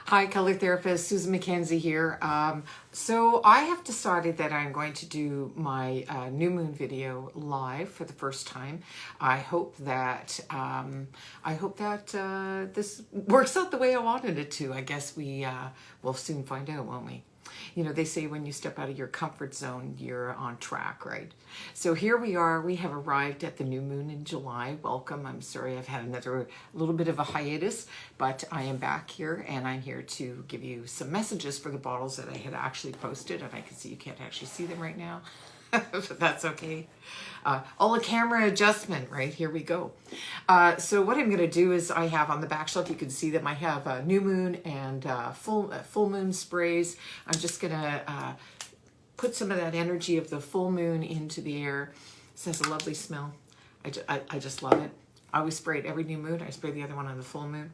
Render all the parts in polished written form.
Hi, color therapist Susan McKenzie here. So I have decided that I'm going to do my new moon video live for the first time. I hope that this works out the way I wanted it to. I guess we will soon find out, won't we? You know, they say when you step out of your comfort zone, you're on track, right? So here we are. We have arrived at the new moon in July. Welcome. I'm sorry I've had another little bit of a hiatus, but I am back here and I'm here to give you some messages for the bottles that I had actually posted. And I can see you can't actually see them right now. But that's okay. All a camera adjustment, right? Here we go. So what I'm going to do is I have on the back shelf, you can see that I have new moon and full moon sprays. I'm just going to put some of that energy of the full moon into the air. This has a lovely smell. I just love it. I always spray it every new moon. I spray the other one on the full moon.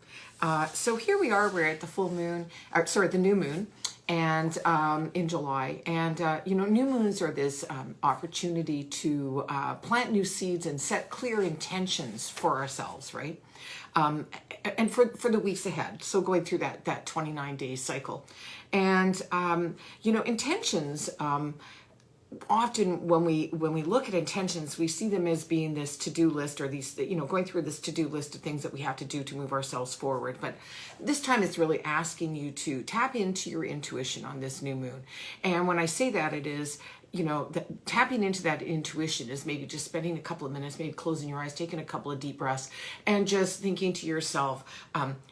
So here we are. We're at the full moon, the new moon, and in July. And you know, new moons are this opportunity to plant new seeds and set clear intentions for ourselves, right? And for the weeks ahead. So going through that 29-day cycle, and you know, intentions. Often when we look at intentions, we see them as being this to-do list, or these, you know, going through this to-do list of things that we have to do to move ourselves forward. But this time it's really asking you to tap into your intuition on this new moon. And when I say that, it is, you know, tapping into that intuition is maybe just spending a couple of minutes, maybe closing your eyes, taking a couple of deep breaths, and just thinking to yourself,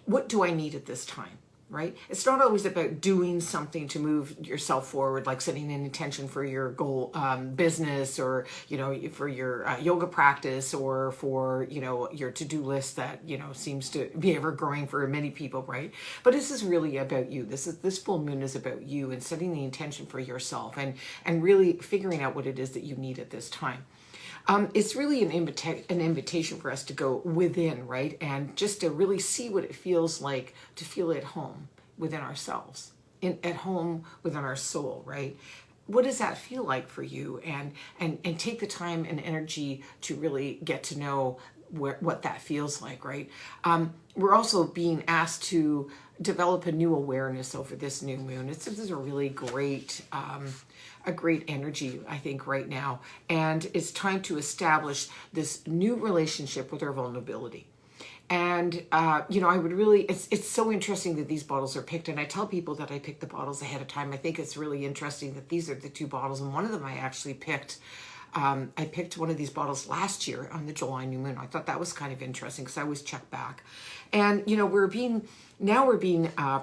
what do I need at this time? Right? It's not always about doing something to move yourself forward, like setting an intention for your goal, business, or, you know, for your yoga practice, or for, you know, your to-do list that, you know, seems to be ever growing for many people, right? But this is really about you. This full moon is about you and setting the intention for yourself, and really figuring out what it is that you need at this time. It's really an invitation for us to go within, right? And just to really see what it feels like to feel at home within ourselves, at home within our soul, right? What does that feel like for you? And take the time and energy to really get to know what that feels like, right? We're also being asked to develop a new awareness over this new moon. This is a really great energy, I think, right now. And it's time to establish this new relationship with our vulnerability. And, you know, I would really, it's so interesting that these bottles are picked. And I tell people that I pick the bottles ahead of time. I think it's really interesting that these are the two bottles. And one of them I actually picked. I picked one of these bottles last year on the July new moon. I thought that was kind of interesting because I always check back. And, you know, we're being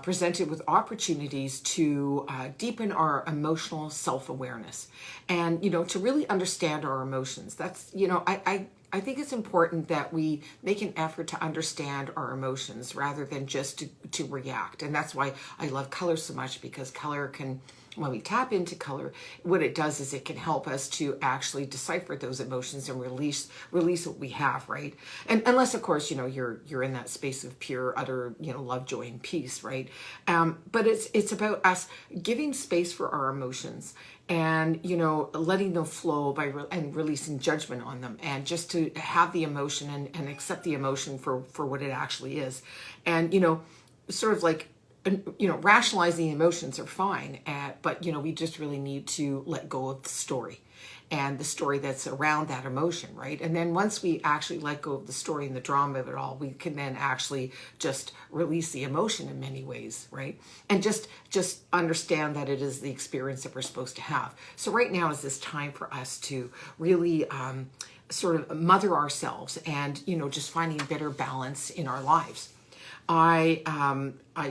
presented with opportunities to deepen our emotional self-awareness, and, you know, to really understand our emotions. That's, you know, I think it's important that we make an effort to understand our emotions rather than just to react. And that's why I love color so much, because color can, when we tap into color, what it does is it can help us to actually decipher those emotions and release what we have, right? And unless, of course, you know, you're in that space of pure, utter, you know, love, joy, and peace, right? But it's about us giving space for our emotions, and, you know, letting them flow and releasing judgment on them, and just to have the emotion and accept the emotion for what it actually is. And, you know, sort of like, you know, rationalizing emotions are fine, but, you know, we just really need to let go of the story and the story that's around that emotion, right? And then once we actually let go of the story and the drama of it all, we can then actually just release the emotion in many ways, right? And just understand that it is the experience that we're supposed to have. So right now is this time for us to really sort of mother ourselves, and, you know, just finding better balance in our lives. I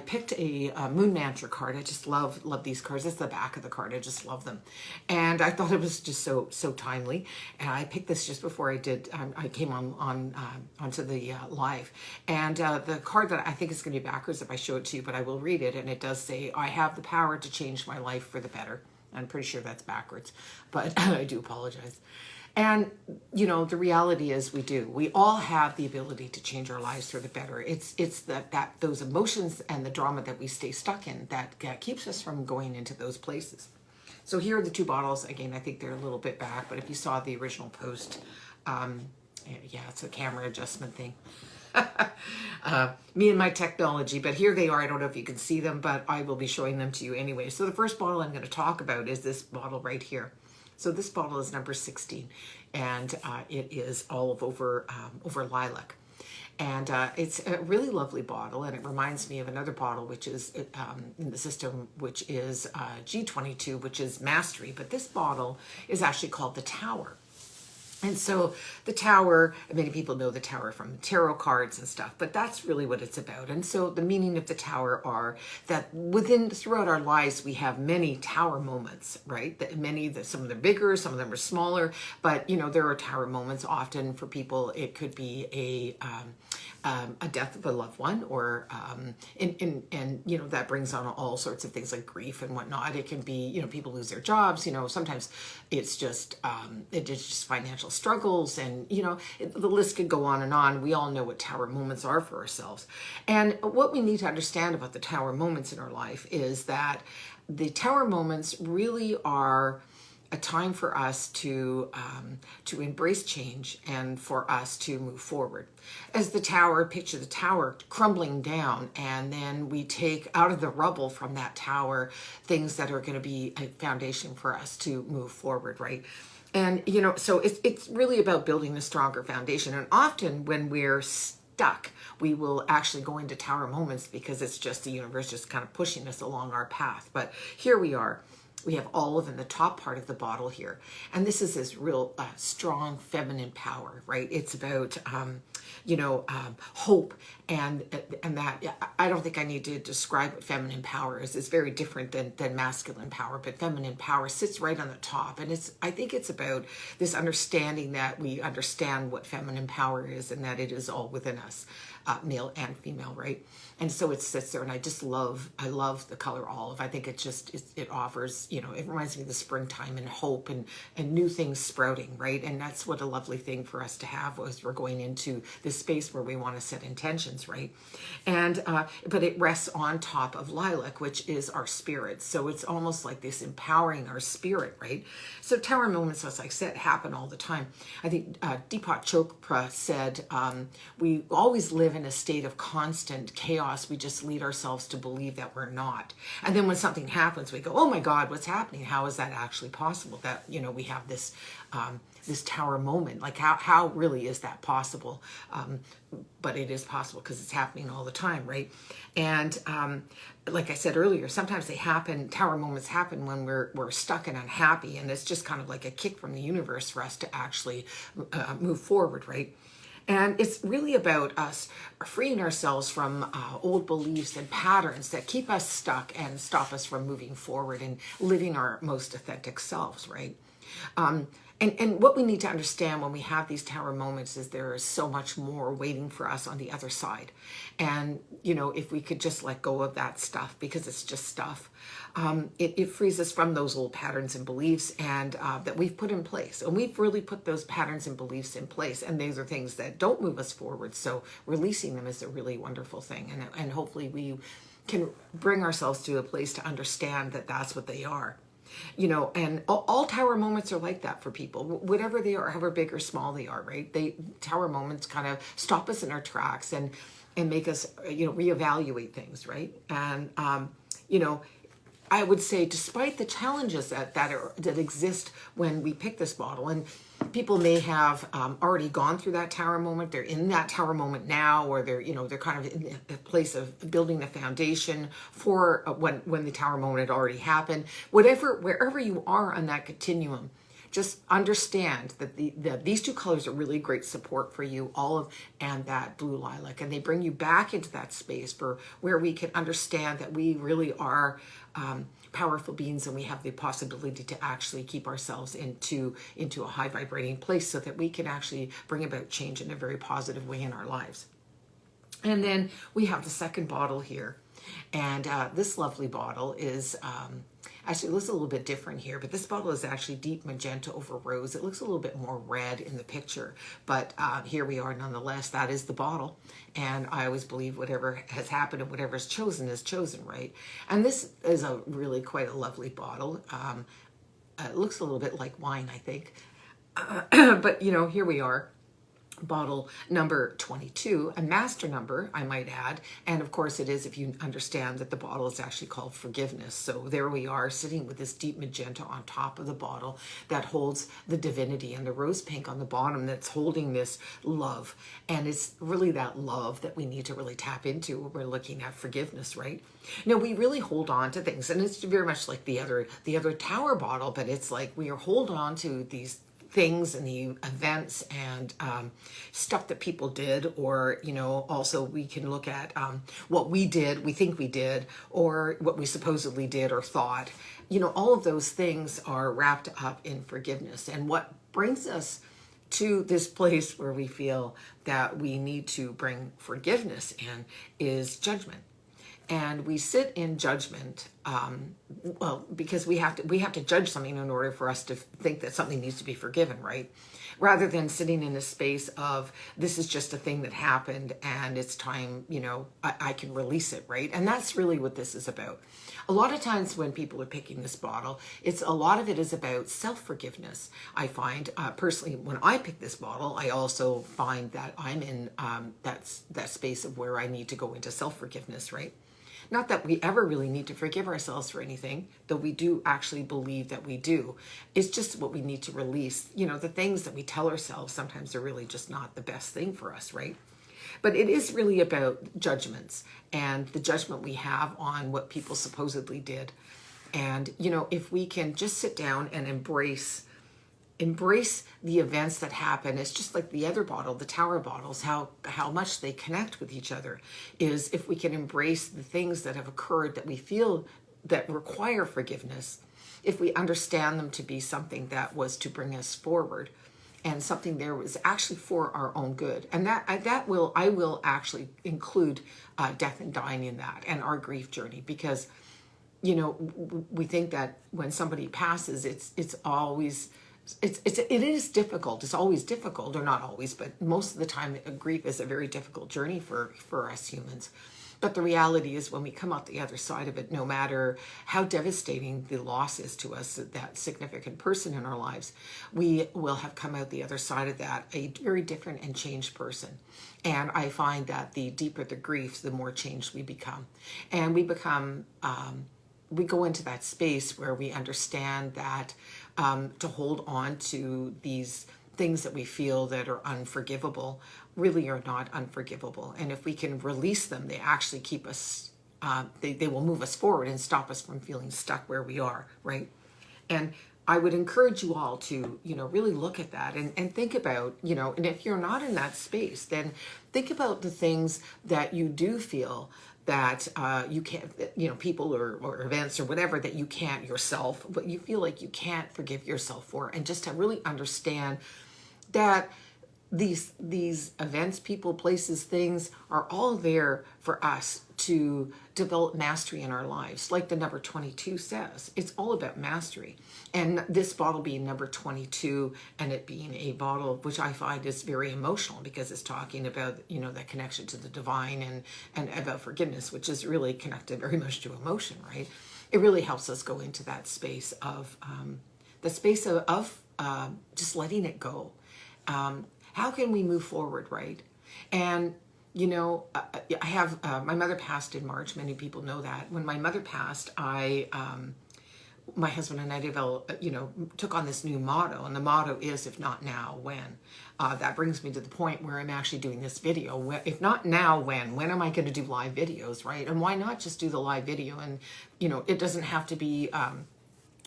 picked a moon mantra card. I just love these cards. That's the back of the card. I just love them, and I thought it was just so timely. And I picked this just before I did. I came onto the live, and the card that I think is going to be backwards if I show it to you, but I will read it. And it does say, "I have the power to change my life for the better." I'm pretty sure that's backwards, but I do apologize. And, you know, the reality is we do. We all have the ability to change our lives for the better. It's that those emotions and the drama that we stay stuck in that keeps us from going into those places. So here are the two bottles. Again, I think they're a little bit back, but if you saw the original post, yeah, it's a camera adjustment thing. Me and my technology, but here they are. I don't know if you can see them, but I will be showing them to you anyway. So the first bottle I'm going to talk about is this bottle right here. So this bottle is number 16, and it is olive over lilac. And it's a really lovely bottle, and it reminds me of another bottle, which is in the system, which is G22, which is Mastery. But this bottle is actually called the Tower. And so the Tower, many people know the Tower from tarot cards and stuff, but that's really what it's about. And so the meaning of the Tower are that throughout our lives, we have many Tower moments, right? Some of them are bigger, some of them are smaller, but there are Tower moments. Often for people, it could be a death of a loved one, or and that brings on all sorts of things like grief and whatnot. It can be people lose their jobs. Sometimes it's just financial struggles, and the list could go on and on. We all know what Tower moments are for ourselves, and what we need to understand about the Tower moments in our life is that the Tower moments really are a time for us to embrace change and for us to move forward. As the Tower, picture the Tower crumbling down, and then we take out of the rubble from that Tower things that are going to be a foundation for us to move forward, right? And so it's really about building a stronger foundation. And often when we're stuck, we will actually go into Tower moments because it's just the universe just kind of pushing us along our path. But here we are. We have olive in the top part of the bottle here. And this is this real strong feminine power, right? It's about, hope and that. I don't think I need to describe what feminine power is. It's very different than masculine power, but feminine power sits right on the top. And I think it's about this understanding that we understand what feminine power is and that it is all within us, male and female, right? And so it sits there, and I love the color olive. I think it offers, it reminds me of the springtime and hope and new things sprouting, right? And that's what a lovely thing for us to have as we're going into this space where we want to set intentions, right? And, but it rests on top of lilac, which is our spirit. So it's almost like this empowering our spirit, right? So Tower moments, as I said, happen all the time. I think Deepak Chopra said, we always live in a state of constant chaos. We just lead ourselves to believe that we're not. And then when something happens, we go, oh my God, what's happening? How is that actually possible? That, we have this Tower moment. Like how really is that possible? But it is possible because it's happening all the time, right? And like I said earlier, sometimes Tower moments happen when we're stuck and unhappy, and it's just kind of like a kick from the universe for us to actually move forward, right? And it's really about us freeing ourselves from old beliefs and patterns that keep us stuck and stop us from moving forward and living our most authentic selves, right? And what we need to understand when we have these Tower moments is there is so much more waiting for us on the other side. And, if we could just let go of that stuff, because it's just stuff, it frees us from those old patterns and beliefs and that we've put in place. And we've really put those patterns and beliefs in place. And these are things that don't move us forward. So releasing them is a really wonderful thing. And hopefully we can bring ourselves to a place to understand that that's what they are. And all Tower moments are like that for people, whatever they are, however big or small they are, right? Tower moments kind of stop us in our tracks and make us, reevaluate things, right? And, I would say, despite the challenges that exist when we pick this bottle, and people may have already gone through that Tower moment, they're in that Tower moment now, or they're kind of in a place of building the foundation for when the Tower moment had already happened. Wherever you are on that continuum, just understand that these two colors are really great support for you, olive and that blue lilac, and they bring you back into that space for where we can understand that we really are powerful beings, and we have the possibility to actually keep ourselves into a high vibrating place so that we can actually bring about change in a very positive way in our lives. And then we have the second bottle here. And this lovely bottle is, actually it looks a little bit different here, but this bottle is actually deep magenta over rose. It looks a little bit more red in the picture, but here we are nonetheless. That is the bottle. And I always believe whatever has happened and whatever is chosen, right? And this is really quite a lovely bottle. It looks a little bit like wine, I think. But, here we are. bottle number 22, a master number, I might add. And of course it is if you understand that the bottle is actually called forgiveness. So there we are sitting with this deep magenta on top of the bottle that holds the divinity, and the rose pink on the bottom that's holding this love. And it's really that love that we need to really tap into when we're looking at forgiveness, right? Now we really hold on to things, and it's very much like the other tower bottle, but it's like we hold on to these things and the events and stuff that people did, or also we can look at what we did, we think we did, or what we supposedly did or thought. All of those things are wrapped up in forgiveness. And what brings us to this place where we feel that we need to bring forgiveness in is judgment. And we sit in judgment, because we have to judge something in order for us to think that something needs to be forgiven, right? Rather than sitting in a space of, this is just a thing that happened and it's time, I can release it, right? And that's really what this is about. A lot of times when people are picking this bottle, a lot of it is about self-forgiveness. I find, personally, when I pick this bottle, I also find that I'm in that space of where I need to go into self-forgiveness, right? Not that we ever really need to forgive ourselves for anything, though we do actually believe that we do. It's just what we need to release. The things that we tell ourselves sometimes are really just not the best thing for us, right? But it is really about judgments and the judgment we have on what people supposedly did. And, if we can just sit down and embrace the events that happen, it's just like the other bottle, the tower bottles, how much they connect with each other, is if we can embrace the things that have occurred that we feel that require forgiveness, if we understand them to be something that was to bring us forward and something there was actually for our own good. And I will actually include death and dying in that, and our grief journey, because we think that when somebody passes, it is difficult. It's always difficult, or not always, but most of the time, grief is a very difficult journey for us humans. But the reality is, when we come out the other side of it, no matter how devastating the loss is to us, that significant person in our lives, we will have come out the other side of that a very different and changed person. And I find that the deeper the grief, the more changed we become. And we become, we go into that space where we understand that to hold on to these things that we feel that are unforgivable really are not unforgivable. And if we can release them, they actually keep us, they will move us forward and stop us from feeling stuck where we are, right? And I would encourage you all to, really look at that and think about, and if you're not in that space, then think about the things that you do feel that you can't, people or events or whatever that you can't yourself, but you feel like you can't forgive yourself for, and just to really understand that these events, people, places, things are all there for us to develop mastery in our lives. Like the number 22 says, it's all about mastery. And this bottle being number 22, and it being a bottle which I find is very emotional, because it's talking about, that connection to the divine and about forgiveness, which is really connected very much to emotion, right? It really helps us go into that space of, just letting it go. How can we move forward, right? And, I have, my mother passed in March. Many people know that. When my mother passed, my husband and I took on this new motto, and the motto is, if not now, when? That brings me to the point where I'm actually doing this video. If not now, when? When am I going to do live videos, right? And why not just do the live video? And, it doesn't have to be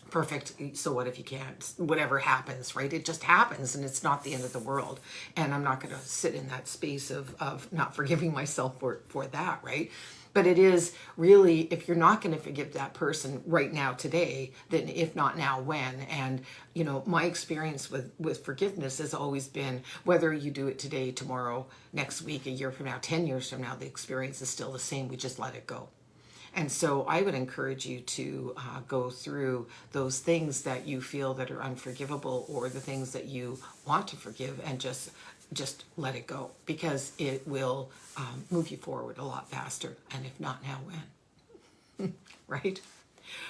perfect. So what if you can't? Whatever happens, right? It just happens, and it's not the end of the world. And I'm not going to sit in that space of not forgiving myself for that, right? But it is really, if you're not going to forgive that person right now, today, then if not now, when? And, my experience with forgiveness has always been, whether you do it today, tomorrow, next week, a year from now, 10 years from now, the experience is still the same. We just let it go. And so I would encourage you to go through those things that you feel that are unforgivable, or the things that you want to forgive, and just let it go, because it will move you forward a lot faster. And if not now, when? Right?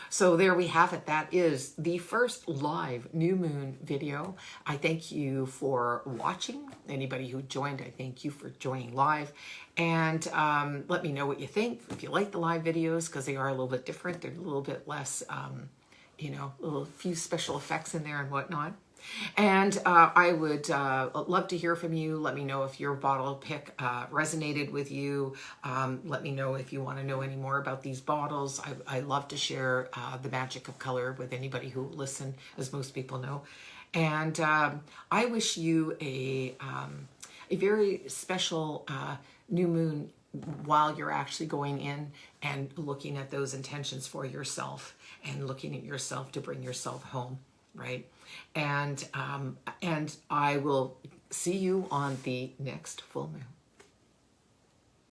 So there we have it. That is the first live new moon video. I thank you for watching. Anybody who joined, I thank you for joining live. And let me know what you think. If you like the live videos, because they are a little bit different. They're a little bit less, you know, a few special effects in there and whatnot. And I would love to hear from you. Let me know if your bottle pick resonated with you. Let me know if you want to know any more about these bottles. I love to share the magic of color with anybody who will listen, as most people know. And I wish you a very special new moon while you're actually going in and looking at those intentions for yourself and looking at yourself to bring yourself home, right? And I will see you on the next full moon.